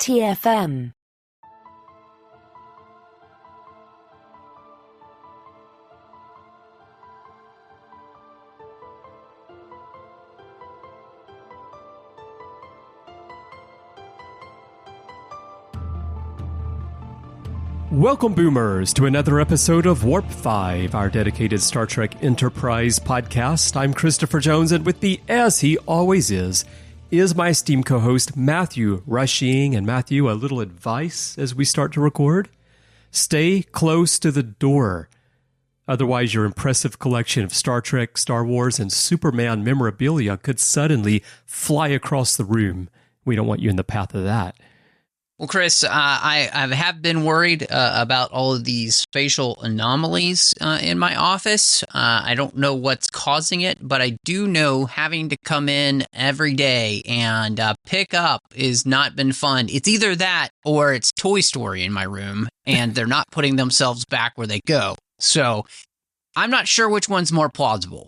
TFM. Welcome, Boomers, to another episode of Warp 5, our dedicated Star Trek Enterprise podcast. I'm Christopher Jones, and with me, as he always is my esteemed co-host, Matthew Rushing. And Matthew, a little advice as we start to record. Stay close to the door. Otherwise, your impressive collection of Star Trek, Star Wars, and Superman memorabilia could suddenly fly across the room. We don't want you in the path of that. Well, Chris, I have been worried about all of these spatial anomalies in my office. I don't know what's causing it, but I do know having to come in every day and pick up has not been fun. It's either that or it's Toy Story in my room, and they're not putting themselves back where they go. So I'm not sure which one's more plausible.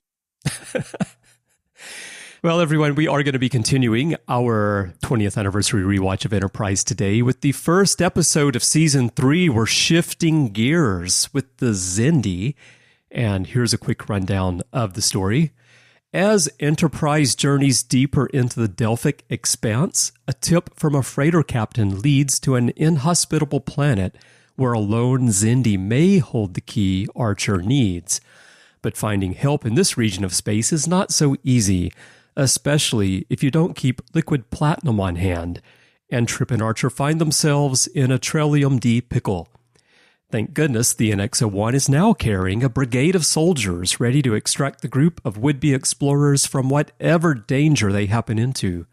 Well, everyone, we are going to be continuing our 20th anniversary rewatch of Enterprise today with the first episode of Season 3. We're shifting gears with the Xindi, and here's a quick rundown of the story. As Enterprise journeys deeper into the Delphic expanse, a tip from a freighter captain leads to an inhospitable planet where a lone Xindi may hold the key Archer needs. But finding help in this region of space is not so easy, especially if you don't keep liquid platinum on hand, and Trip and Archer find themselves in a Trellium-D Pickle. Thank goodness the NX-01 is now carrying a brigade of soldiers ready to extract the group of would-be explorers from whatever danger they happen into.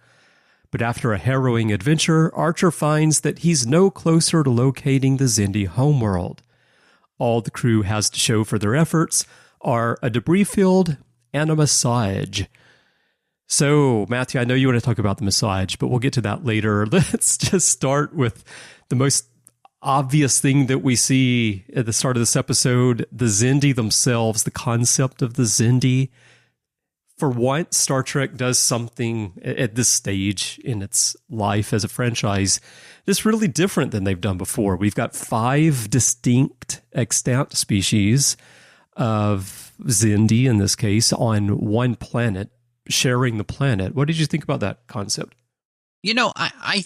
But after a harrowing adventure, Archer finds that he's no closer to locating the Xindi homeworld. All the crew has to show for their efforts are a debris field and a massage. So, Matthew, I know you want to talk about the massage, but we'll get to that later. Let's just start with the most obvious thing that we see at the start of this episode, the Xindi themselves, the concept of the Xindi. For once, Star Trek does something at this stage in its life as a franchise that's really different than they've done before. We've got 5 distinct extant species of Xindi, in this case, on one planet, sharing the planet. What did you think about that concept? You know, I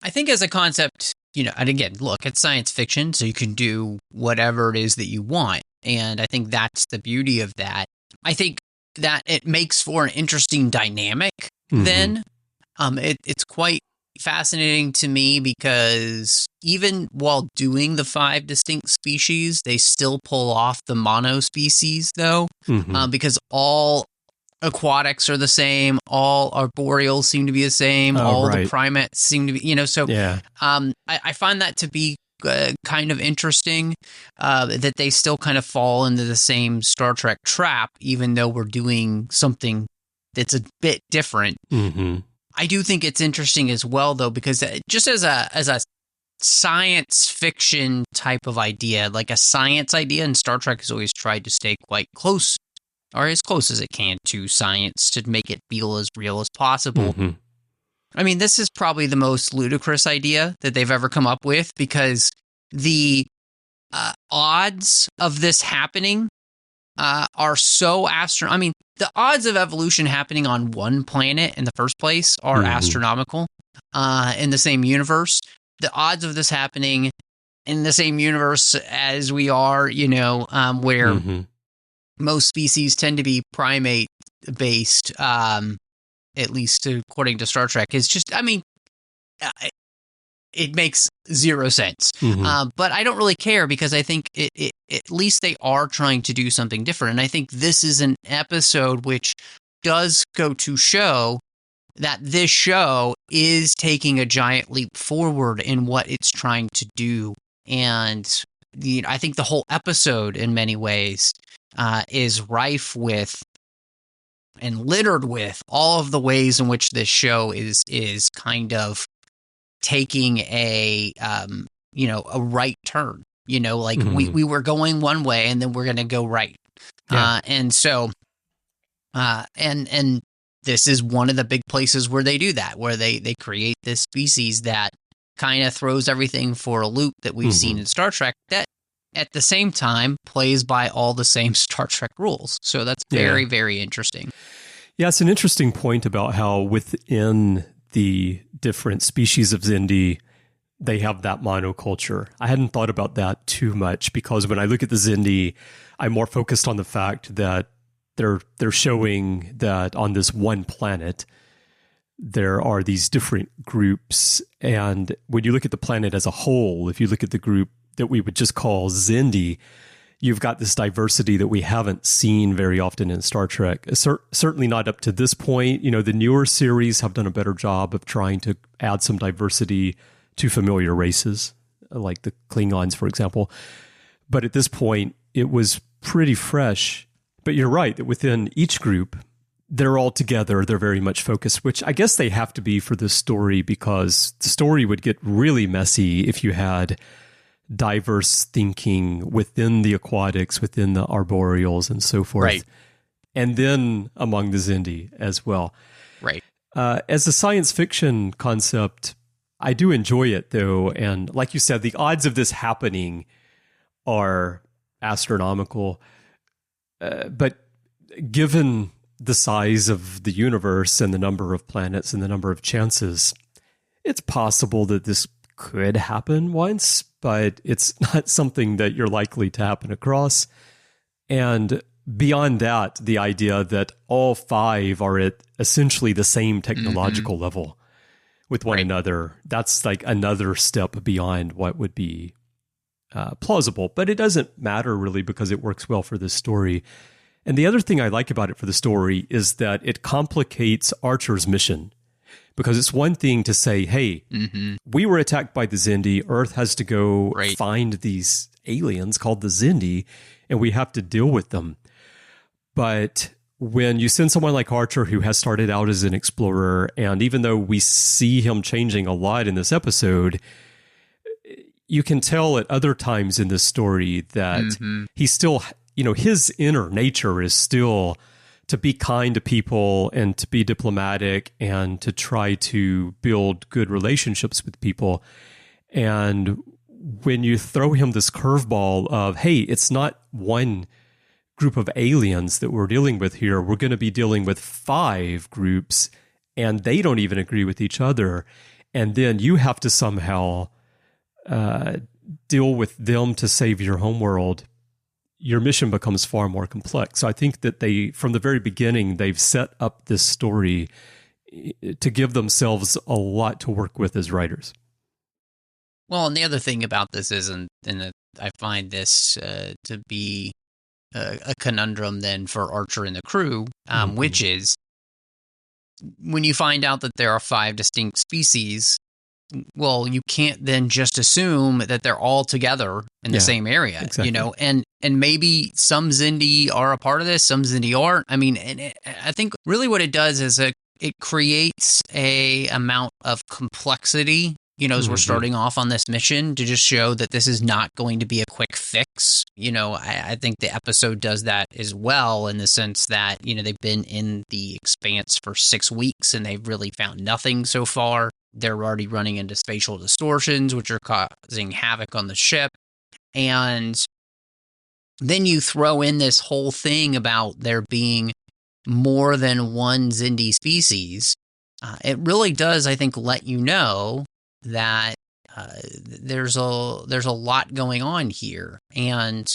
think as a concept, you know, and again, look, it's science fiction, so you can do whatever it is that you want. And I think that's the beauty of that. I think that it makes for an interesting dynamic then. It's quite fascinating to me because even while doing the 5 distinct species, they still pull off the mono species, though, because all aquatics are the same, all arboreals seem to be the same, the primates seem to be, you know, so I find that to be kind of interesting, that they still kind of fall into the same Star Trek trap, even though we're doing something that's a bit different. I do think it's interesting as well, though, because just as a science fiction type of idea, like a science idea, and Star Trek has always tried to stay quite close, or as close as it can to science, to make it feel as real as possible. I mean, this is probably the most ludicrous idea that they've ever come up with, because the odds of this happening are so astronomical. I mean, the odds of evolution happening on one planet in the first place are astronomical in the same universe. The odds of this happening in the same universe as we are, you know, where most species tend to be primate-based, at least according to Star Trek, is just, I mean, it makes zero sense. But I don't really care, because I think at least they are trying to do something different. And I think this is an episode which does go to show that this show is taking a giant leap forward in what it's trying to do. And I think the whole episode, in many ways, is rife with and littered with all of the ways in which this show is kind of taking a right turn. You know, like we were going one way and then we're going to go right. And so this is one of the big places where they do that, where they create this species that kind of throws everything for a loop that we've seen in Star Trek, that at the same time plays by all the same Star Trek rules. So that's very, very interesting. Yeah, it's an interesting point about how within the different species of Xindi, they have that monoculture. I hadn't thought about that too much because when I look at the Xindi, I'm more focused on the fact that they're showing that on this one planet, there are these different groups. And when you look at the planet as a whole, if you look at the group that we would just call Xindi, you've got this diversity that we haven't seen very often in Star Trek. Certainly not up to this point. You know, the newer series have done a better job of trying to add some diversity to familiar races, like the Klingons, for example. But at this point, it was pretty fresh. But you're right that within each group, they're all together. They're very much focused, which I guess they have to be for this story because the story would get really messy if you had diverse thinking within the aquatics, within the arboreals and so forth. Right. And then among the Xindi as well. Right. As a science fiction concept, I do enjoy it though. And like you said, the odds of this happening are astronomical. But given the size of the universe and the number of planets and the number of chances, it's possible that this could happen once, but it's not something that you're likely to happen across. And beyond that, the idea that all five are at essentially the same technological level with one another, that's like another step beyond what would be plausible. But it doesn't matter really because it works well for this story. And the other thing I like about it for the story is that it complicates Archer's mission. Because it's one thing to say, hey, we were attacked by the Xindi. Earth has to go find these aliens called the Xindi, and we have to deal with them. But when you send someone like Archer, who has started out as an explorer, and even though we see him changing a lot in this episode, you can tell at other times in this story that he's still, you know, his inner nature is still to be kind to people and to be diplomatic and to try to build good relationships with people. And when you throw him this curveball of, hey, it's not one group of aliens that we're dealing with here. We're going to be dealing with 5 groups and they don't even agree with each other. And then you have to somehow deal with them to save your homeworld. Your mission becomes far more complex. So I think that they, from the very beginning, they've set up this story to give themselves a lot to work with as writers. Well, and the other thing about this is, and I find this to be a conundrum then for Archer and the crew, which is when you find out that there are 5 distinct species, well, you can't then just assume that they're all together in the same area, exactly. You know, and maybe some Xindi are a part of this, some Xindi aren't. I mean, and I think really what it does is it creates a amount of complexity, you know, as we're starting off on this mission to just show that this is not going to be a quick fix. You know, I think the episode does that as well in the sense that, you know, they've been in the Expanse for 6 weeks and they've really found nothing so far. They're already running into spatial distortions, which are causing havoc on the ship. And then you throw in this whole thing about there being more than one Xindi species. It really does, I think, let you know that there's a lot going on here. And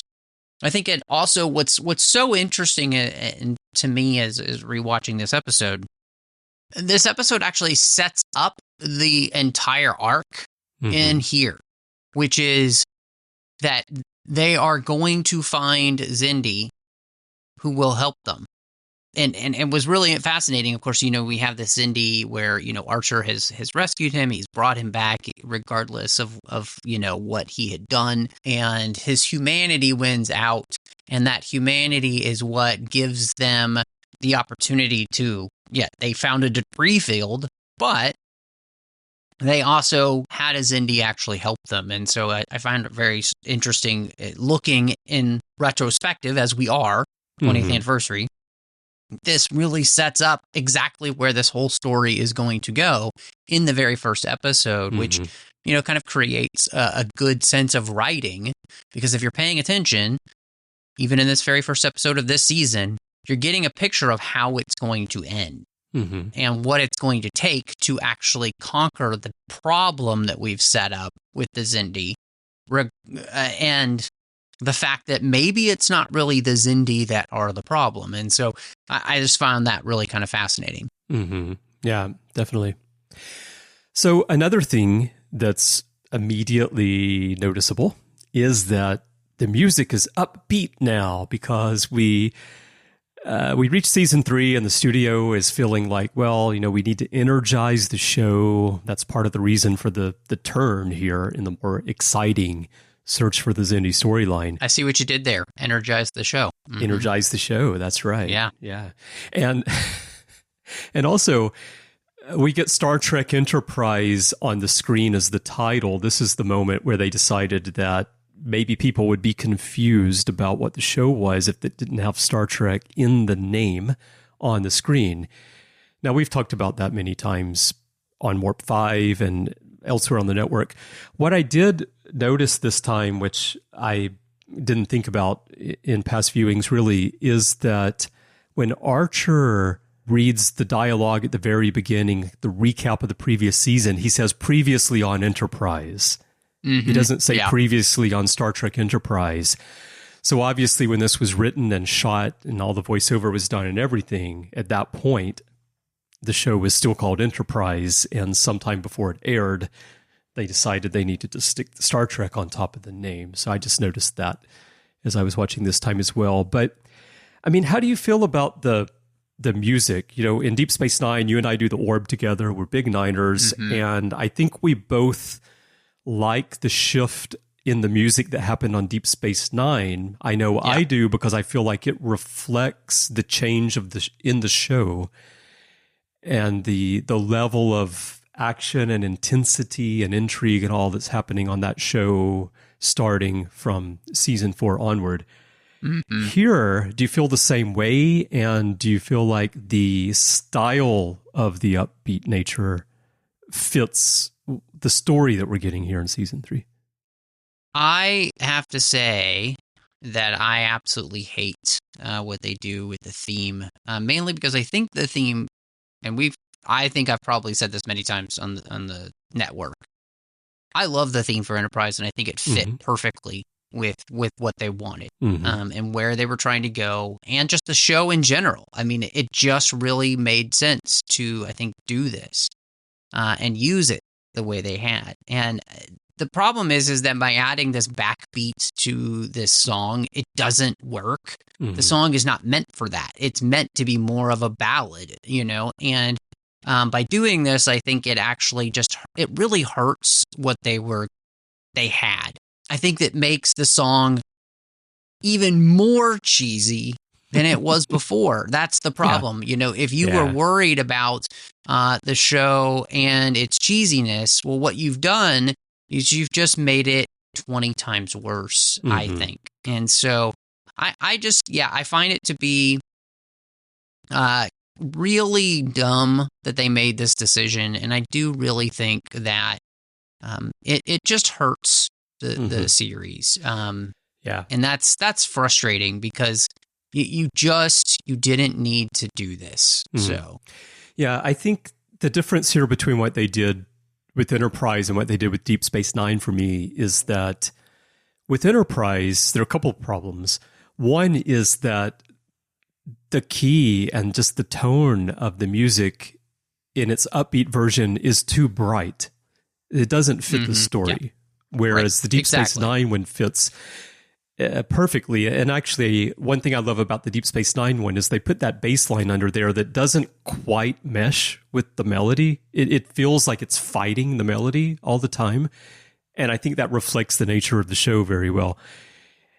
I think it also, what's so interesting to me as rewatching this episode actually sets up the entire arc in here, which is that they are going to find Xindi who will help them. And it was really fascinating. Of course, you know, we have this Xindi where, you know, Archer has rescued him. He's brought him back regardless of, you know, what he had done. And his humanity wins out. And that humanity is what gives them the opportunity to, they found a debris field, but they also had a Xindi actually help them. And so I find it very interesting looking in retrospective, as we are, 20th anniversary. This really sets up exactly where this whole story is going to go in the very first episode, which kind of creates a good sense of writing, because if you're paying attention, even in this very first episode of this season, you're getting a picture of how it's going to end and what it's going to take to actually conquer the problem that we've set up with the Xindi, and the fact that maybe it's not really the Xindi that are the problem. And so I just found that really kind of fascinating. Yeah, definitely. So another thing that's immediately noticeable is that the music is upbeat now, because we reached season 3 and the studio is feeling like, well, we need to energize the show. That's part of the reason for the turn here in the more exciting search for the Xindi storyline. I see what you did there. Energize the show. Energize the show. That's right. Yeah. And also, we get Star Trek Enterprise on the screen as the title. This is the moment where they decided that maybe people would be confused about what the show was if it didn't have Star Trek in the name on the screen. Now, we've talked about that many times on Warp 5 and elsewhere on the network. What I did notice this time, which I didn't think about in past viewings really, is that when Archer reads the dialogue at the very beginning, the recap of the previous season, he says previously on Enterprise. He doesn't say previously on Star Trek Enterprise. So obviously when this was written and shot and all the voiceover was done and everything, at that point, the show was still called Enterprise, and sometime before it aired, they decided they needed to stick the Star Trek on top of the name. So I just noticed that as I was watching this time as well. But, I mean, how do you feel about the music? In Deep Space Nine, you and I do the Orb together. We're big Niners, and I think we both like the shift in the music that happened on Deep Space Nine. I know I do, because I feel like it reflects the change of in the show and the level of action and intensity and intrigue and all that's happening on that show starting from season 4 onward. Here, do you feel the same way? And do you feel like the style of the upbeat nature fits the story that we're getting here in season 3? I have to say that I absolutely hate what they do with the theme, mainly because I think the theme, and I think I've probably said this many times on the network, I love the theme for Enterprise, and I think it fit perfectly with what they wanted and where they were trying to go, and just the show in general. I mean, it just really made sense to, I think, do this and use it the way they had. And the problem is that by adding this backbeat to this song, it doesn't work. The song is not meant for that. It's meant to be more of a ballad, and by doing this, I think it actually it really hurts what they had. I think that makes the song even more cheesy than it was before. That's the problem. If you were worried about the show and its cheesiness, well, what you've done is you've just made it 20 times worse, I think. And so I find it to be really dumb that they made this decision. And I do really think that it just hurts the series. And that's frustrating, because you didn't need to do this. So, yeah, I think the difference here between what they did with Enterprise and what they did with Deep Space Nine for me is that with Enterprise, there are a couple of problems. One is that the key and just the tone of the music in its upbeat version is too bright. It doesn't fit the story. Whereas the Deep Space Nine one fits perfectly. And actually, one thing I love about the Deep Space Nine one is they put that bass line under there that doesn't quite mesh with the melody. It feels like it's fighting the melody all the time. And I think that reflects the nature of the show very well.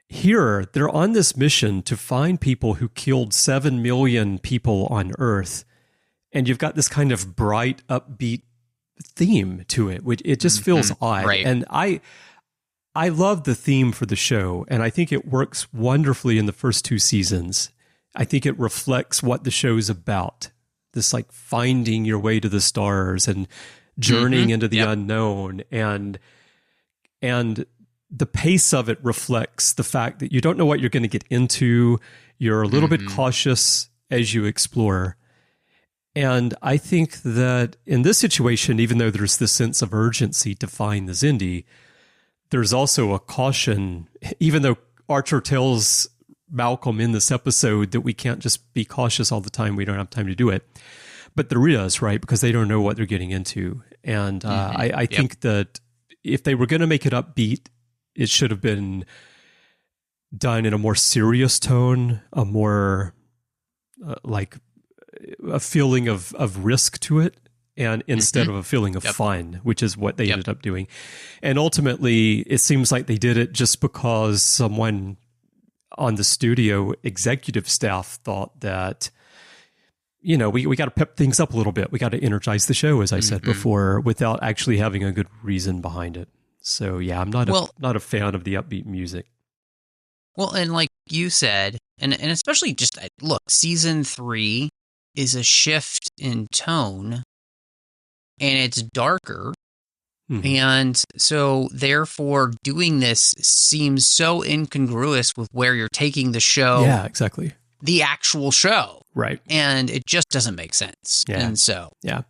Here, they're on this mission to find people who killed 7 million people on Earth. And you've got this kind of bright, upbeat theme to it, which it just feels odd. Right. And I love the theme for the show, and I think it works wonderfully in the first 2 seasons. I think it reflects what the show's about. This like finding your way to the stars and journeying into the unknown, and the pace of it reflects the fact that you don't know what you're going to get into. You're a little bit cautious as you explore. And I think that in this situation, even though there's this sense of urgency to find the Xindi, there's also a caution, even though Archer tells Malcolm in this episode that we can't just be cautious all the time. We don't have time to do it. But there is, right? Because they don't know what they're getting into. And I think that if they were going to make it upbeat, it should have been done in a more serious tone, a more like a feeling of risk to it, and instead of a feeling of fun, which is what they ended up doing. And ultimately, it seems like they did it just because someone on the studio executive staff thought that, you know, we got to pep things up a little bit. We got to energize the show, as I said before, without actually having a good reason behind it. So yeah, I'm not a fan of the upbeat music. Well, and like you said, and especially just look, season 3 is a shift in tone, and it's darker. And so therefore doing this seems so incongruous with where you're taking the show. Yeah, exactly. The actual show. Right. And it just doesn't make sense. Yeah. And so. Yeah.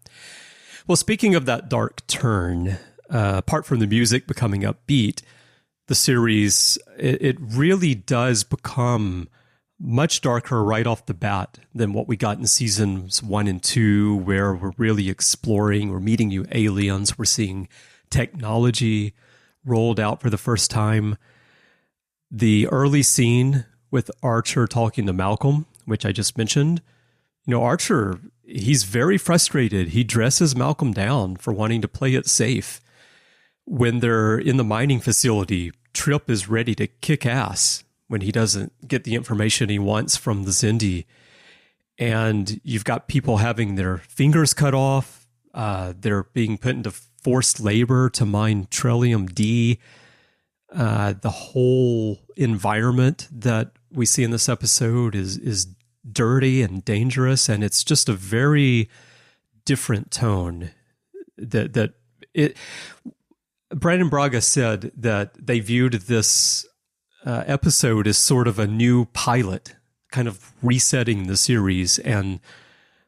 Well, speaking of that dark turn, apart from the music becoming upbeat, the series, it really does become much darker right off the bat than what we got in seasons 1 and 2, where we're really exploring, we're meeting new aliens, we're seeing technology rolled out for the first time. The early scene with Archer talking to Malcolm, which I just mentioned, you know, Archer, he's very frustrated. He dresses Malcolm down for wanting to play it safe. When they're in the mining facility, Trip is ready to kick ass when he doesn't get the information he wants from the Xindi. And you've got people having their fingers cut off. They're being put into forced labor to mine Trellium-D. The whole environment that we see in this episode is dirty and dangerous, and it's just a very different tone. Brandon Braga said that they viewed this episode as sort of a new pilot, kind of resetting the series. And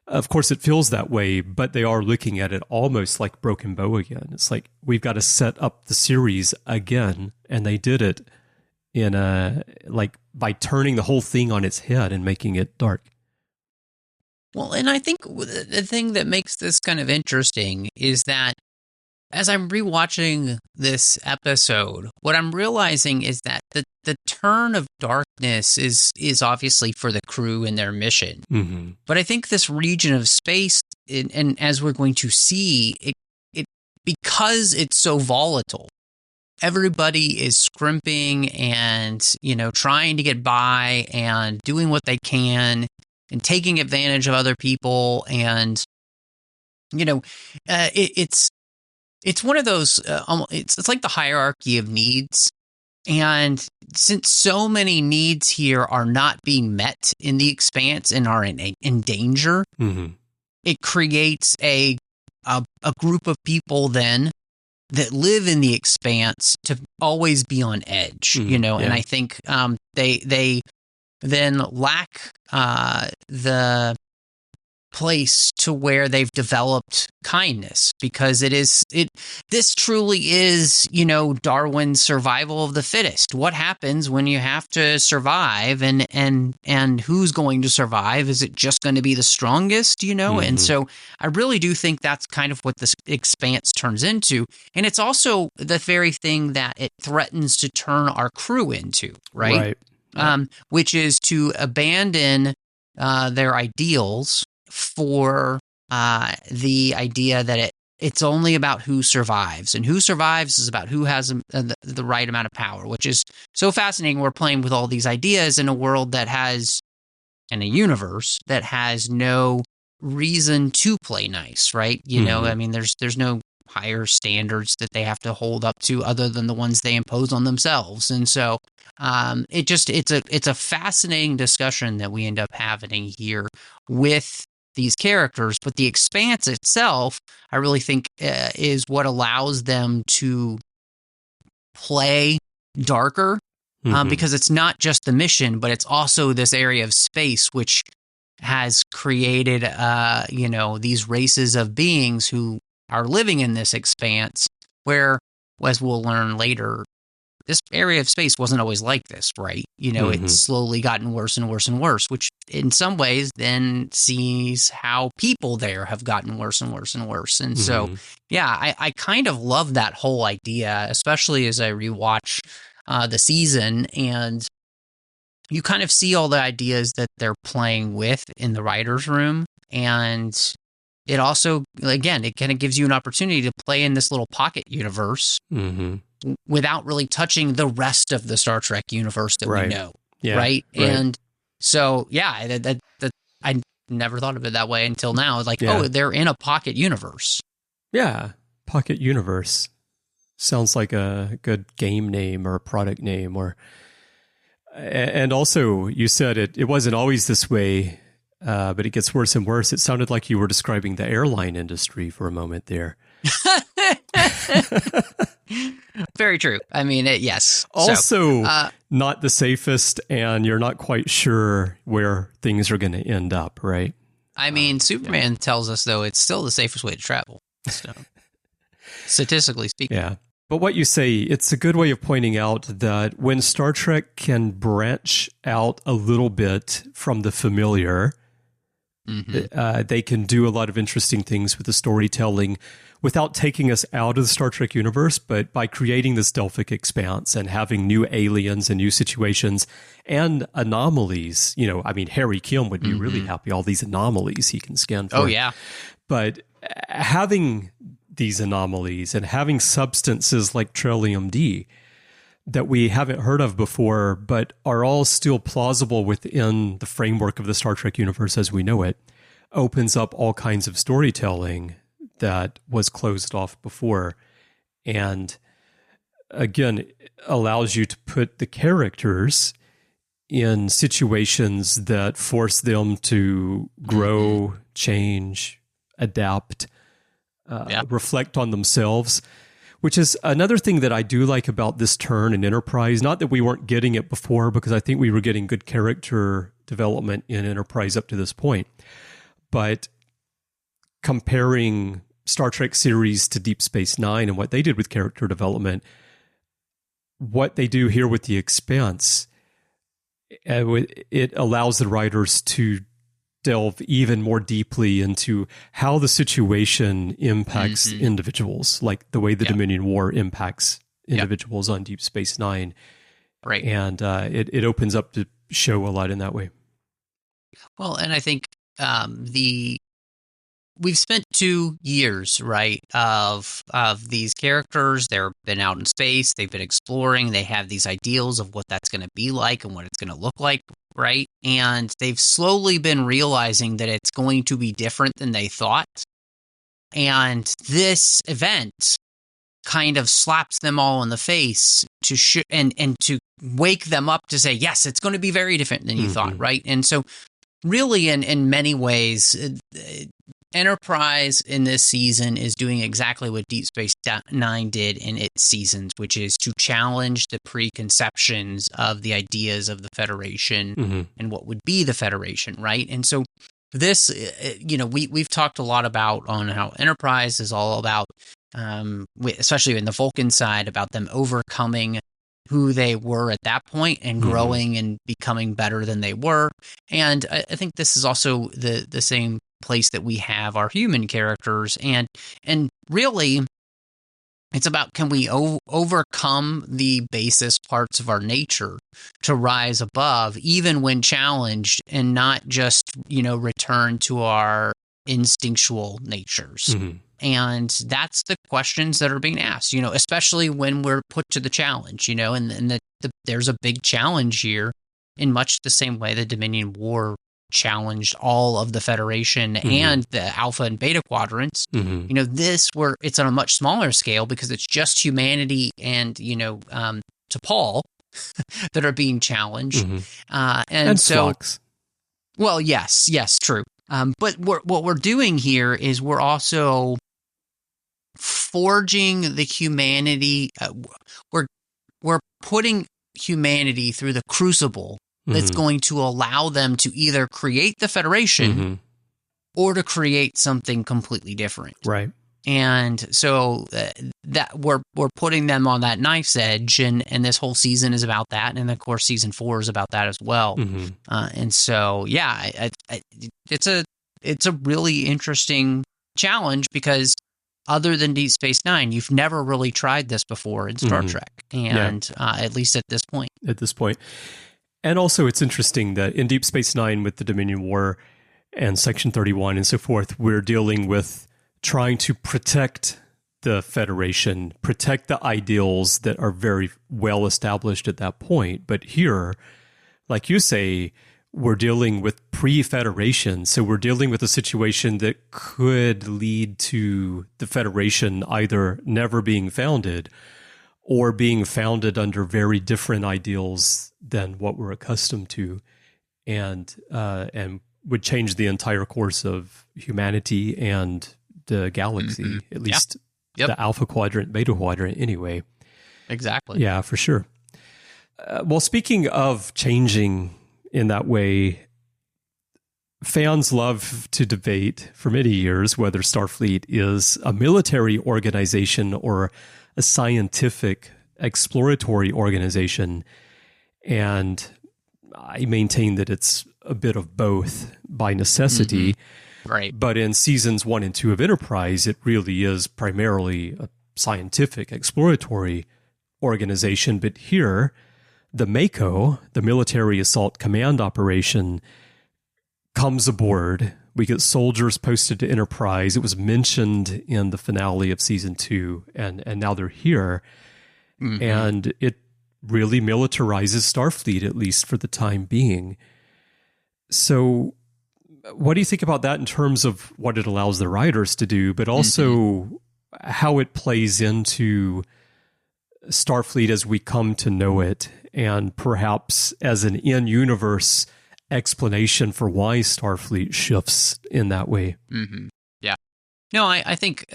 of course it feels that way, but they are looking at it almost like Broken Bow again. It's like, we've got to set up the series again. And they did it by turning the whole thing on its head and making it dark. Well, and I think the thing that makes this kind of interesting is that as I'm rewatching this episode, what I'm realizing is that the turn of darkness is obviously for the crew and their mission. Mm-hmm. But I think this region of space, and as we're going to see, it because it's so volatile, everybody is scrimping and, you know, trying to get by and doing what they can and taking advantage of other people. And, you know, it's one of those, it's like the hierarchy of needs. And since so many needs here are not being met in the expanse and are in danger, it creates a group of people then that live in the expanse to always be on edge, you know. Yeah. And I think they then lack the place to where they've developed kindness, because this truly is, you know, Darwin's survival of the fittest. What happens when you have to survive, and who's going to survive? Is it just going to be the strongest, you know? And so I really do think that's kind of what this expanse turns into. And it's also the very thing that it threatens to turn our crew into, right? Which is to abandon their ideals for the idea that it's only about who survives, and who survives is about who has the right amount of power, which is so fascinating. We're playing with all these ideas in a world that has, in a universe that has no reason to play nice, right? You know, I mean, there's no higher standards that they have to hold up to other than the ones they impose on themselves. And so it's a fascinating discussion that we end up having here with these characters, but the Expanse itself, I really think, is what allows them to play darker, because it's not just the mission, but it's also this area of space, which has created, these races of beings who are living in this expanse, where, as we'll learn later, this area of space wasn't always like this, right? It's slowly gotten worse and worse and worse, which in some ways then sees how people there have gotten worse and worse and worse. And so, I kind of love that whole idea, especially as I rewatch the season, and you kind of see all the ideas that they're playing with in the writer's room. And it also, again, it kind of gives you an opportunity to play in this little pocket universe without really touching the rest of the Star Trek universe that we know. Yeah, right? And so, that I never thought of it that way until now. Like, they're in a pocket universe. Yeah, pocket universe. Sounds like a good game name or a product name. And also, you said it wasn't always this way, but it gets worse and worse. It sounded like you were describing the airline industry for a moment there. Very true. I mean, yes. Also, not the safest, and you're not quite sure where things are going to end up, right? I mean, Superman tells us, though, it's still the safest way to travel. So, statistically speaking. Yeah. But what you say, it's a good way of pointing out that when Star Trek can branch out a little bit from the familiar, they can do a lot of interesting things with the storytelling without taking us out of the Star Trek universe, but by creating this Delphic expanse and having new aliens and new situations and anomalies. Harry Kim would be really happy, all these anomalies he can scan for. Oh, yeah. But having these anomalies and having substances like Trellium-D that we haven't heard of before, but are all still plausible within the framework of the Star Trek universe as we know it, opens up all kinds of storytelling that was closed off before. And again, allows you to put the characters in situations that force them to grow, change, adapt, reflect on themselves, which is another thing that I do like about this turn in Enterprise. Not that we weren't getting it before, because I think we were getting good character development in Enterprise up to this point. But comparing Star Trek series to Deep Space Nine and what they did with character development, what they do here with The Expanse, it allows the writers to delve even more deeply into how the situation impacts individuals, like the way the Dominion War impacts individuals on Deep Space Nine. Right. And it opens up the show a lot in that way. Well, and I think we've spent 2 years, right, of these characters. They've been out in space. They've been exploring. They have these ideals of what that's going to be like and what it's going to look like, right? And they've slowly been realizing that it's going to be different than they thought. And this event kind of slaps them all in the face to and to wake them up to say, yes, it's going to be very different than you thought, right? And so really in many ways, Enterprise in this season is doing exactly what Deep Space Nine did in its seasons, which is to challenge the preconceptions of the ideas of the Federation and what would be the Federation, right? And so this, we've talked a lot about on how Enterprise is all about, especially in the Vulcan side, about them overcoming who they were at that point and growing and becoming better than they were. And I think this is also the same place that we have our human characters, and really it's about, can we overcome the basest parts of our nature to rise above even when challenged, and not just return to our instinctual natures. And that's the questions that are being asked, especially when we're put to the challenge, and there's a big challenge here in much the same way the Dominion War challenged all of the Federation and the Alpha and Beta quadrants. It's on a much smaller scale because it's just humanity and, T'Pol that are being challenged. And so, Flux. Well, yes, true. But what we're doing here is we're also forging the humanity. We're putting humanity through the crucible that's going to allow them to either create the Federation or to create something completely different. Right. And so that we're putting them on that knife's edge, and this whole season is about that, and of course season 4 is about that as well. And so it's a really interesting challenge, because other than Deep Space Nine, you've never really tried this before in Star Trek, and at least at this point. And also it's interesting that in Deep Space Nine, with the Dominion War and Section 31 and so forth, we're dealing with trying to protect the Federation, protect the ideals that are very well established at that point. But here, like you say, we're dealing with pre-Federation. So we're dealing with a situation that could lead to the Federation either never being founded or being founded under very different ideals than what we're accustomed to, and would change the entire course of humanity and the galaxy, at least the Alpha Quadrant, Beta Quadrant anyway. Exactly. Yeah, for sure. Well, speaking of changing in that way, fans love to debate for many years whether Starfleet is a military organization or a scientific exploratory organization. And I maintain that it's a bit of both by necessity. Right. But in seasons 1 and 2 of Enterprise, it really is primarily a scientific exploratory organization. But here, the MACO, the Military Assault Command Operation, comes aboard. We get soldiers posted to Enterprise. It was mentioned in the finale of season 2, and now they're here. And it really militarizes Starfleet, at least for the time being. So what do you think about that in terms of what it allows the writers to do, but also how it plays into Starfleet as we come to know it, and perhaps as an in-universe explanation for why Starfleet shifts in that way? Yeah. No, I think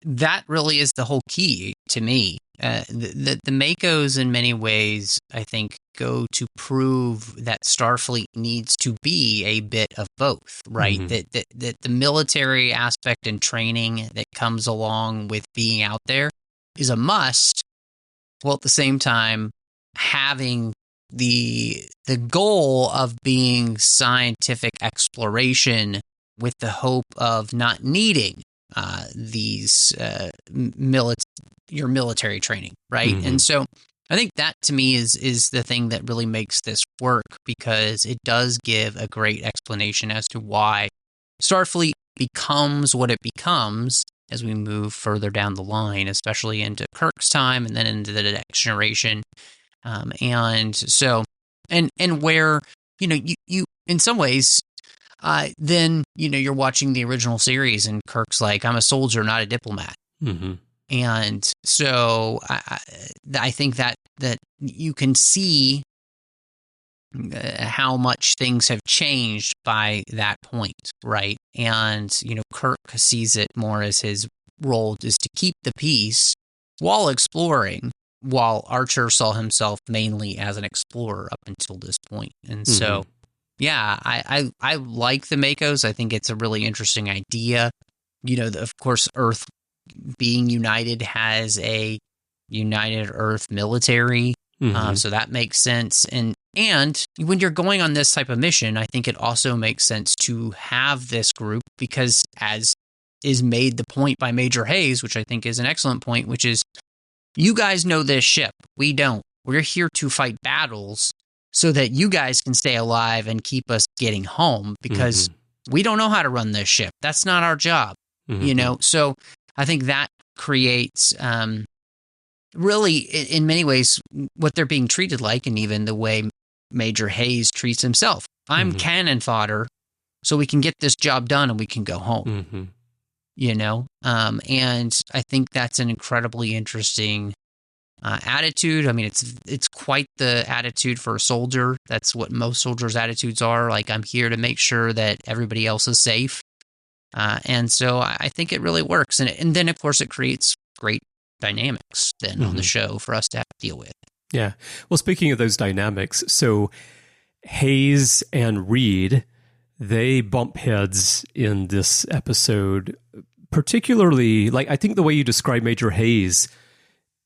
that really is the whole key to me. The MACOs, in many ways, I think, go to prove that Starfleet needs to be a bit of both, right? That the military aspect and training that comes along with being out there is a must, while at the same time having the goal of being scientific exploration with the hope of not needing these your military training, right? And so I think that, to me, is the thing that really makes this work, because it does give a great explanation as to why Starfleet becomes what it becomes as we move further down the line, especially into Kirk's time and then into the next generation. And so, and where, you in some ways, then, you're watching the original series and Kirk's like, I'm a soldier, not a diplomat. And so I think that you can see how much things have changed by that point, right? And, Kirk sees it more as his role is to keep the peace while exploring, while Archer saw himself mainly as an explorer up until this point. And so, yeah, I like the MACOs. I think it's a really interesting idea. Of course, Earth being united has a united Earth military, so that makes sense. And when you're going on this type of mission, I think it also makes sense to have this group, because, as is made the point by Major Hayes, which I think is an excellent point, which is, you guys know this ship. We don't. We're here to fight battles so that you guys can stay alive and keep us getting home, because we don't know how to run this ship. That's not our job, So I think that creates, really, in many ways, what they're being treated like, and even the way Major Hayes treats himself. I'm cannon fodder, so we can get this job done and we can go home. And I think that's an incredibly interesting attitude. I mean, it's quite the attitude for a soldier. That's what most soldiers' attitudes are. Like, I'm here to make sure that everybody else is safe. And so I think it really works. And then, of course, it creates great dynamics then on the show for us to have to deal with. Yeah. Well, speaking of those dynamics, so Hayes and Reed, they bump heads in this episode, particularly, like, I think the way you describe Major Hayes,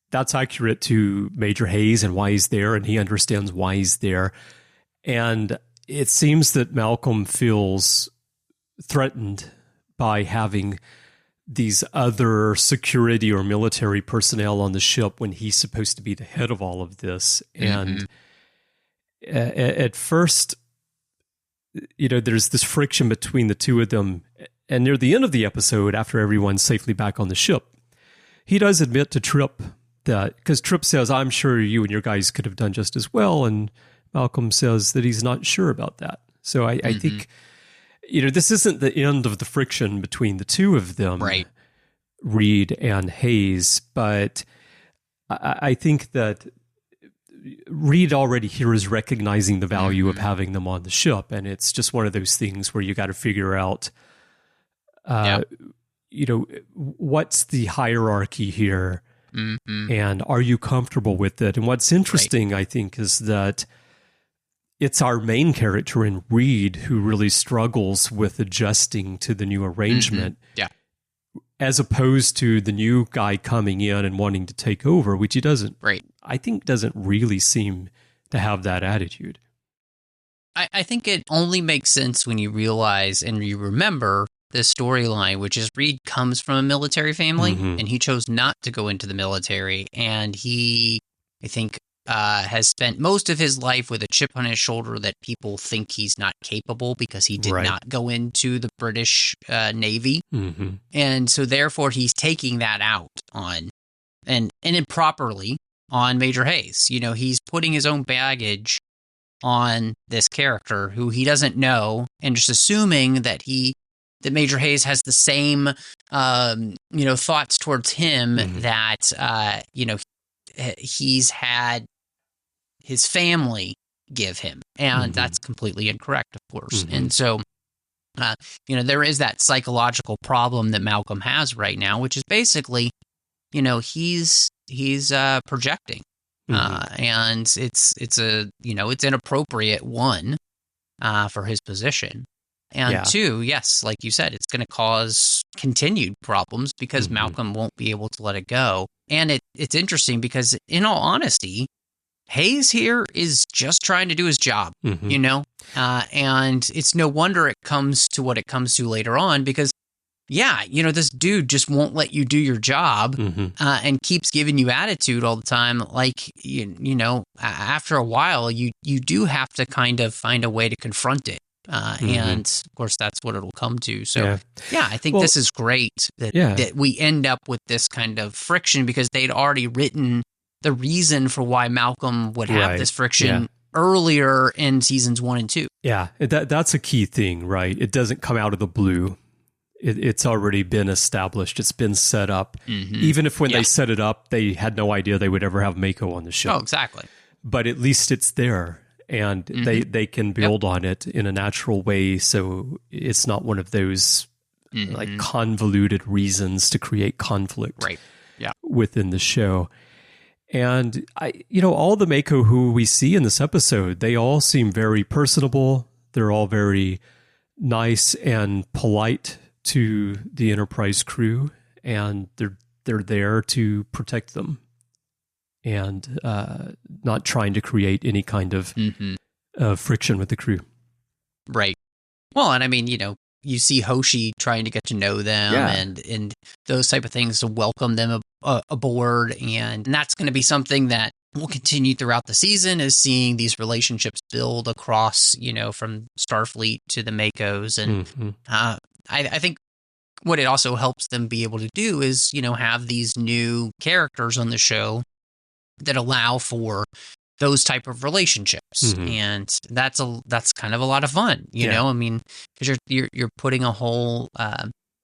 that's accurate to Major Hayes and why he's there, and he understands why he's there. And it seems that Malcolm feels threatened by having these other security or military personnel on the ship when he's supposed to be the head of all of this. And at first, there's this friction between the two of them. And near the end of the episode, after everyone's safely back on the ship, he does admit to Trip that, because Trip says, I'm sure you and your guys could have done just as well. And Malcolm says that he's not sure about that. So I think, this isn't the end of the friction between the two of them, right? Reed and Hayes. But I think that Reed already here is recognizing the value of having them on the ship. And it's just one of those things where you got to figure out, what's the hierarchy here? And are you comfortable with it? And what's interesting, I think, is that it's our main character in Reed who really struggles with adjusting to the new arrangement. Yeah. As opposed to the new guy coming in and wanting to take over, which he doesn't, I think doesn't really seem to have that attitude. I think it only makes sense when you realize and you remember this storyline, which is Reed comes from a military family and he chose not to go into the military. And he, I think, has spent most of his life with a chip on his shoulder that people think he's not capable because he did not go into the British Navy. And so therefore he's taking that out on, and improperly, on Major Hayes. He's putting his own baggage on this character who he doesn't know, and just assuming that Major Hayes has the same, thoughts towards him that, he's had his family give him. And that's completely incorrect, of course. And so, there is that psychological problem that Malcolm has right now, which is basically, he's projecting. And it's an appropriate one, for his position. And two, yes, like you said, it's going to cause continued problems because Malcolm won't be able to let it go. And it's interesting because, in all honesty, Hayes here is just trying to do his job, and it's no wonder it comes to what it comes to later on because, this dude just won't let you do your job and keeps giving you attitude all the time. Like, after a while, you do have to kind of find a way to confront it. And of course, that's what it'll come to. So, I think this is great that we end up with this kind of friction because they'd already written the reason for why Malcolm would have this friction earlier in seasons 1 and 2. Yeah, that's a key thing, right? It doesn't come out of the blue. It's already been established. It's been set up. Even if when they set it up, they had no idea they would ever have MACO on the show. Oh, exactly. But at least it's there. And they can build on it in a natural way, so it's not one of those like convoluted reasons to create conflict within the show. And all the MACO who we see in this episode, they all seem very personable. They're all very nice and polite to the Enterprise crew, and they're there to protect them. And not trying to create any kind of friction with the crew. Right. Well, and I mean, you see Hoshi trying to get to know them and those type of things to welcome them aboard. And that's going to be something that will continue throughout the season, is seeing these relationships build across, from Starfleet to the MACOs. And I think what it also helps them be able to do is, have these new characters on the show that allow for those type of relationships, and that's kind of a lot of fun, you know. I mean, because you're putting a whole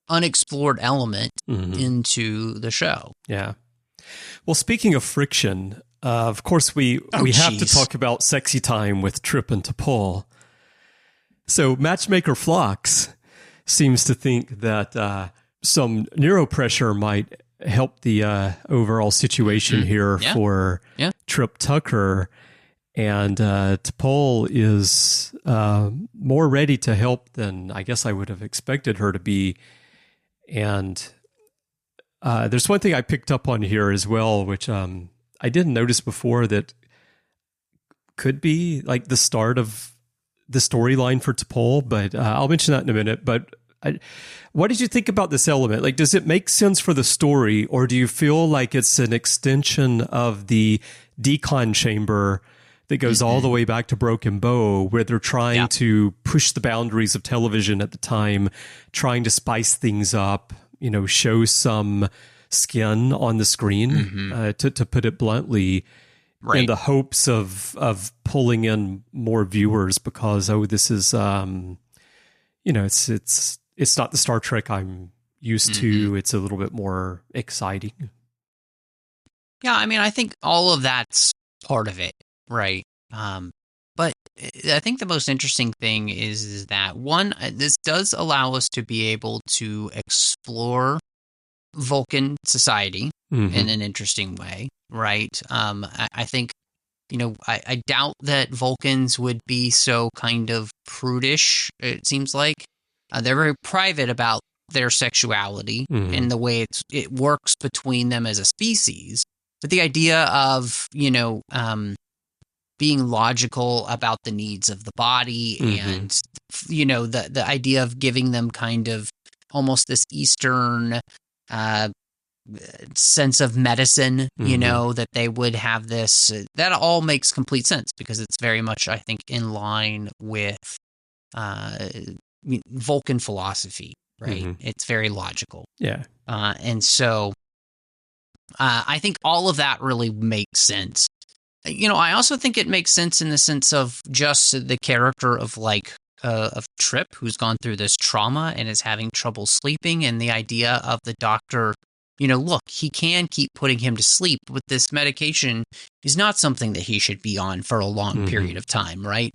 unexplored element into the show. Yeah. Well, speaking of friction, of course, we have to talk about sexy time with Trip and T'Pol. So matchmaker Phlox seems to think that some neuropressure might help the overall situation here for Trip Tucker. And T'Pol is more ready to help than I guess I would have expected her to be. And there's one thing I picked up on here as well, which I didn't notice before, that could be like the start of the storyline for T'Pol, but I'll mention that in a minute. But what did you think about this element? Like, does it make sense for the story, or do you feel like it's an extension of the decon chamber that goes all the way back to Broken Bow, where they're trying to push the boundaries of television at the time, trying to spice things up, show some skin on the screen, to put it bluntly, in the hopes of pulling in more viewers because, this is, it's not the Star Trek I'm used to. It's a little bit more exciting. Yeah, I mean, I think all of that's part of it, right? But I think the most interesting thing is that, one, this does allow us to be able to explore Vulcan society in an interesting way, right? I think, I doubt that Vulcans would be so kind of prudish, it seems like. They're very private about their sexuality and the way it works between them as a species. But the idea of, being logical about the needs of the body and, the idea of giving them kind of almost this Eastern sense of medicine, that they would have this, that all makes complete sense because it's very much, I think, in line with Vulcan philosophy, right? It's very logical. Yeah. And so I think all of that really makes sense. I also think it makes sense in the sense of just the character of of Trip, who's gone through this trauma and is having trouble sleeping, and the idea of the doctor, look, he can keep putting him to sleep, but this medication is not something that he should be on for a long period of time, right?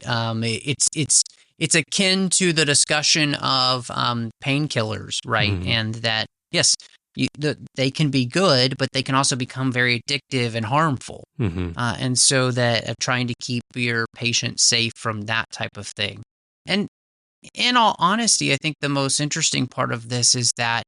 It's akin to the discussion of painkillers, right? And that, yes, they can be good, but they can also become very addictive and harmful. And so that trying to keep your patient safe from that type of thing. And in all honesty, I think the most interesting part of this is that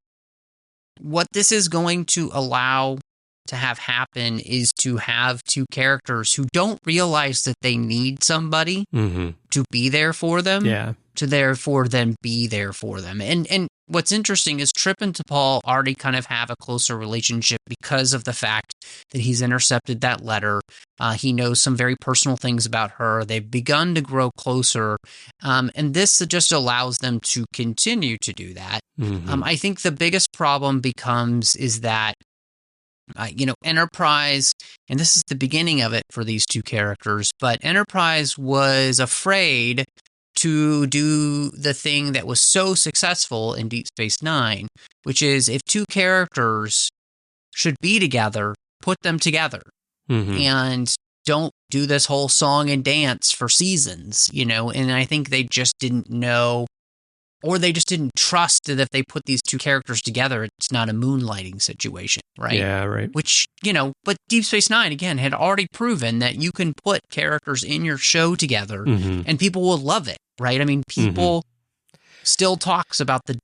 what this is going to allow to have happen is to have two characters who don't realize that they need somebody to be there for them, to therefore then be there for them. And what's interesting is Trip and T'Pol already kind of have a closer relationship because of the fact that he's intercepted that letter. He knows some very personal things about her. They've begun to grow closer, and this just allows them to continue to do that. I think the biggest problem is that Enterprise, and this is the beginning of it for these two characters, but Enterprise was afraid to do the thing that was so successful in Deep Space Nine, which is if two characters should be together, put them together. And don't do this whole song and dance for seasons, and I think they just didn't know, or they just didn't trust that if they put these two characters together, it's not a moonlighting situation, right? Yeah, right. Which, but Deep Space Nine, again, had already proven that you can put characters in your show together and people will love it, right? I mean, people still talk about the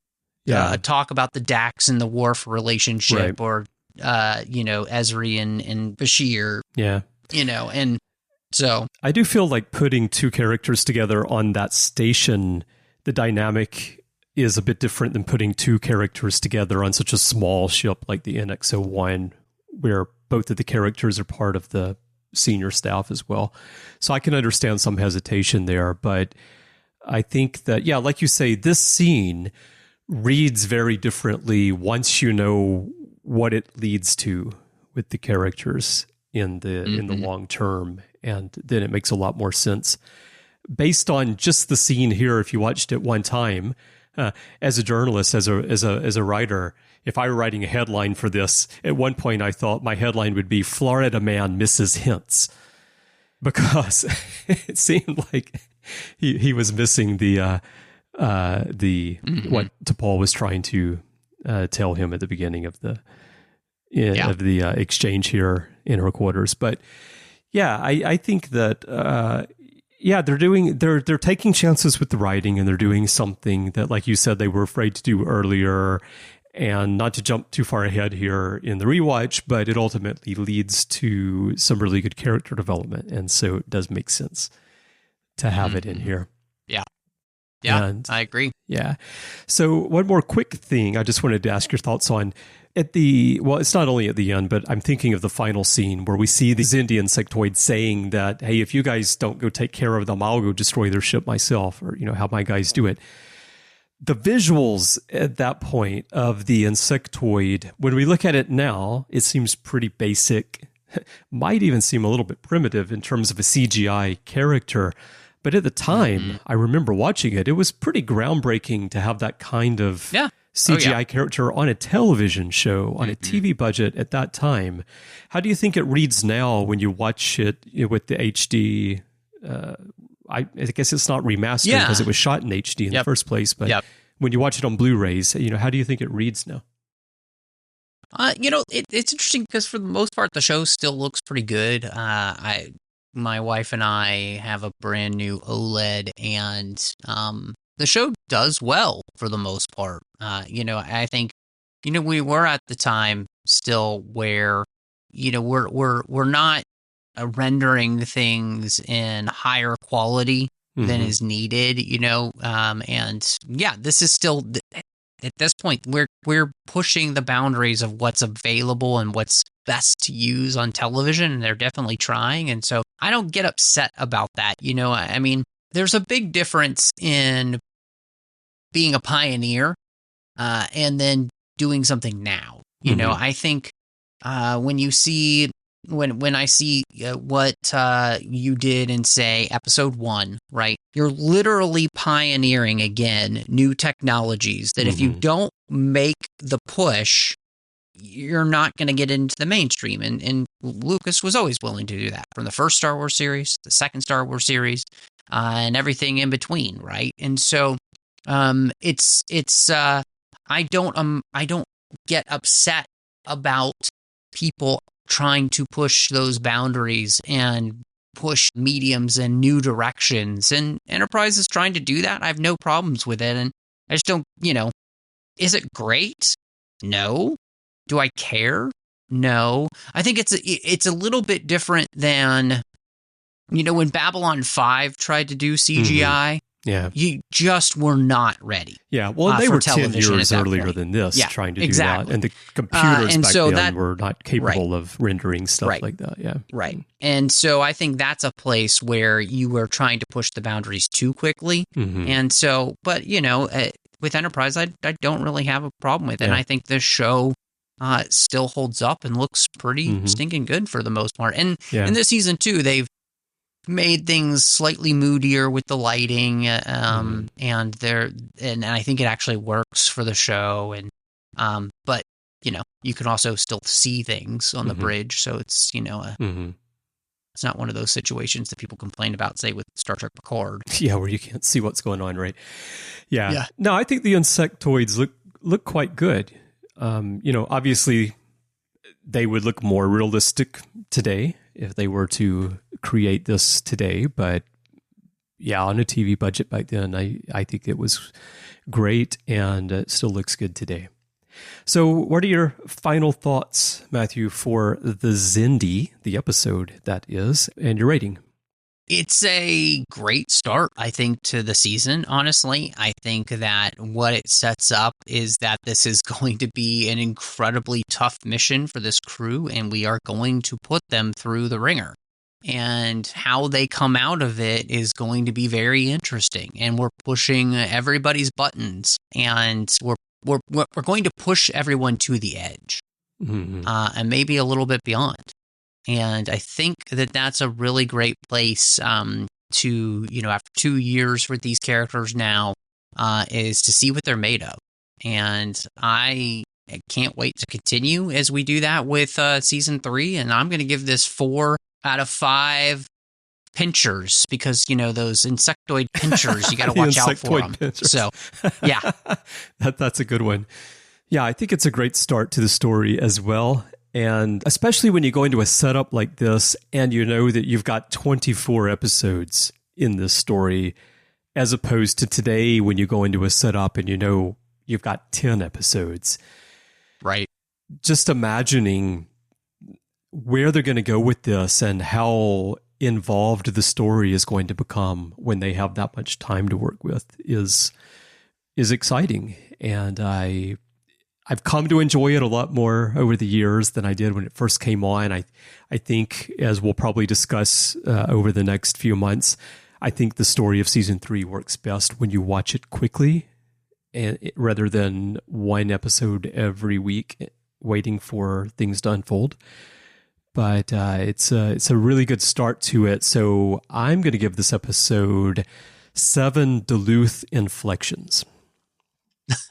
Dax and the Worf relationship, or, Ezri and Bashir. Yeah. And so I do feel like putting two characters together on that station, the dynamic is a bit different than putting two characters together on such a small ship like the NX-01, where both of the characters are part of the senior staff as well. So I can understand some hesitation there, but I think that, like you say, this scene reads very differently once you know what it leads to with the characters in the long term, and then it makes a lot more sense. Based on just the scene here, if you watched it one time, As a journalist, as a writer, if I were writing a headline for this, at one point I thought my headline would be "Florida Man Misses Hints," because it seemed like he was missing the what T'Pol was trying to tell him at the beginning of the exchange here in her quarters. But yeah, I think that they're taking chances with the writing, and they're doing something that, like you said, they were afraid to do earlier. And not to jump too far ahead here in the rewatch, but it ultimately leads to some really good character development, and so it does make sense to have it in here. Yeah, I agree. Yeah. So one more quick thing I just wanted to ask your thoughts on. It's not only at the end, but I'm thinking of the final scene where we see the Xindi insectoid saying that, hey, if you guys don't go take care of them, I'll go destroy their ship myself, or, have my guys do it. The visuals at that point of the insectoid, when we look at it now, it seems pretty basic, might even seem a little bit primitive in terms of a CGI character. But at the time, I remember watching it, it was pretty groundbreaking to have that kind of CGI character on a television show, on a TV budget at that time. How do you think it reads now when you watch it with the HD? I guess it's not remastered because it was shot in HD in the first place. But when you watch it on Blu-rays, how do you think it reads now? It's interesting because for the most part, the show still looks pretty good. My wife and I have a brand new OLED, and the show does well for the most part. I think, we were at the time still where, we're not rendering things in higher quality than is needed, and this is still at this point we're pushing the boundaries of what's available and what's best to use on television, and they're definitely trying. And so I don't get upset about that. I mean, there's a big difference in being a pioneer and then doing something now. I think when you see when I see what you did in, say, episode 1, right? You're literally pioneering again new technologies that if you don't make the push, you're not going to get into the mainstream. And Lucas was always willing to do that from the first Star Wars series, the second Star Wars series, and everything in between, right? And so I don't get upset about people trying to push those boundaries and push mediums in new directions. And Enterprise is trying to do that. I have no problems with it. And I just don't, is it great? No. Do I care? No. I think it's a little bit different than, when Babylon 5 tried to do CGI. Yeah. You just were not ready. Yeah. Well, they were 10 years earlier than this trying to do that. And the computers back then were not capable of rendering stuff like that. Yeah. Right. And so I think that's a place where you were trying to push the boundaries too quickly. And so, but, with Enterprise, I don't really have a problem with it. And I think this show still holds up and looks pretty stinking good for the most part. And in this season, too, they've made things slightly moodier with the lighting, and I think it actually works for the show. And but you can also still see things on the bridge, so it's it's not one of those situations that people complain about, say, with Star Trek Picard. Yeah, where you can't see what's going on, right? Yeah. No, I think the insectoids look quite good. Obviously, they would look more realistic today if they were to create this today. But on a TV budget back then, I think it was great, and it still looks good today. So what are your final thoughts, Matthew, for the Xindi, the episode that is, and your rating? It's a great start, I think, to the season, honestly. I think that what it sets up is that this is going to be an incredibly tough mission for this crew, and we are going to put them through the ringer. And how they come out of it is going to be very interesting. And we're pushing everybody's buttons, and we're going to push everyone to the edge, and maybe a little bit beyond. And I think that that's a really great place to, after 2 years with these characters now, is to see what they're made of. And I can't wait to continue as we do that with season 3. And I'm going to give this 4 out of 5 pinchers, because, those insectoid pinchers, you got to watch out for them. Pinchers. So, yeah. That's a good one. Yeah, I think it's a great start to the story as well. And especially when you go into a setup like this and you know that you've got 24 episodes in this story, as opposed to today when you go into a setup and you've got 10 episodes. Right. Just imagining where they're going to go with this and how involved the story is going to become when they have that much time to work with is exciting. And I've come to enjoy it a lot more over the years than I did when it first came on. I think, as we'll probably discuss over the next few months, I think the story of season 3 works best when you watch it quickly, and rather than one episode every week waiting for things to unfold. But it's a really good start to it. So I'm going to give this episode 7 Duluth inflections.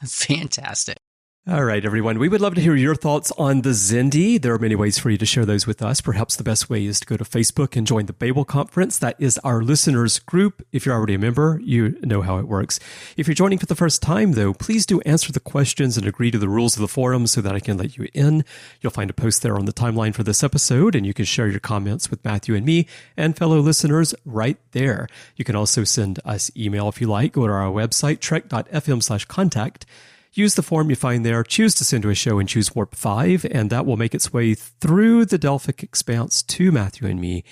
Fantastic. All right, everyone. We would love to hear your thoughts on the Xindi. There are many ways for you to share those with us. Perhaps the best way is to go to Facebook and join the Babel Conference. That is our listeners group. If you're already a member, you know how it works. If you're joining for the first time, though, please do answer the questions and agree to the rules of the forum so that I can let you in. You'll find a post there on the timeline for this episode, and you can share your comments with Matthew and me and fellow listeners right there. You can also send us email if you like. Go to our website, trek.fm/contact. Use the form you find there, choose to send to a show, and choose Warp 5, and that will make its way through the Delphic Expanse to Matthew and me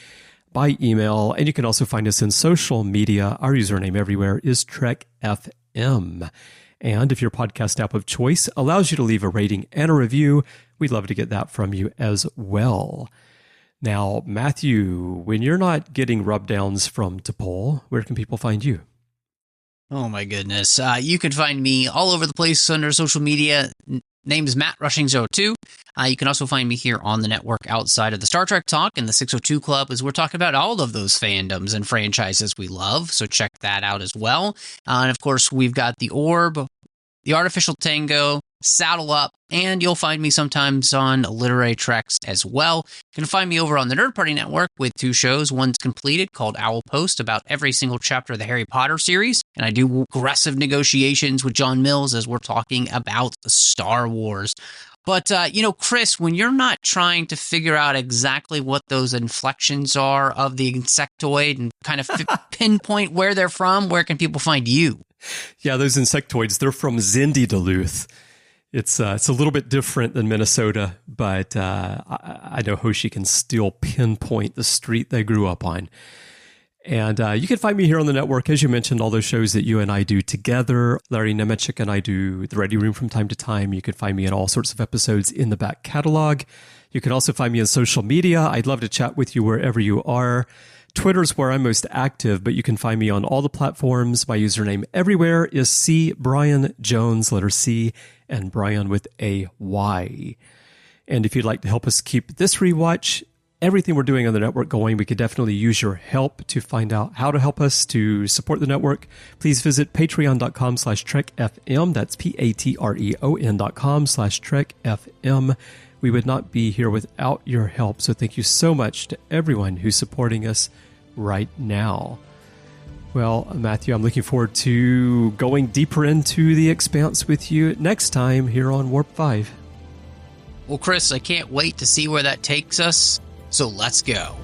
by email. And you can also find us in social media. Our username everywhere is TrekFM. And if your podcast app of choice allows you to leave a rating and a review, we'd love to get that from you as well. Now, Matthew, when you're not getting rub downs from T'Pol, where can people find you? Oh my goodness. You can find me all over the place under social media. Name is Matt Rushing02. You can also find me here on the network outside of the Star Trek Talk and the 602 Club, as we're talking about all of those fandoms and franchises we love. So check that out as well. And of course, we've got the Orb, the Artificial Tango, Saddle Up, and you'll find me sometimes on Literary Treks as well. You can find me over on the Nerd Party Network with 2 shows. One's completed, called Owl Post, about every single chapter of the Harry Potter series. And I do aggressive negotiations with John Mills as we're talking about Star Wars. But, Chris, when you're not trying to figure out exactly what those inflections are of the insectoid and kind of pinpoint where they're from, where can people find you? Yeah, those insectoids, they're from Xindi, Duluth. It's a little bit different than Minnesota, but I know Hoshi can still pinpoint the street they grew up on. And you can find me here on the network, as you mentioned, all those shows that you and I do together. Larry Nemechek and I do The Ready Room from time to time. You can find me in all sorts of episodes in the back catalog. You can also find me on social media. I'd love to chat with you wherever you are. Twitter's where I'm most active, but you can find me on all the platforms. My username everywhere is C. Bryan Jones, letter C, and Bryan with a Y. And if you'd like to help us keep this rewatch, everything we're doing on the network going, we could definitely use your help to find out how to help us to support the network. Please visit patreon.com/TrekFM. That's patreon.com/TrekFM. We would not be here without your help, so thank you so much to everyone who's supporting us right now. Well, Matthew, I'm looking forward to going deeper into the Expanse with you next time here on Warp 5. Well, Chris, I can't wait to see where that takes us, so let's go.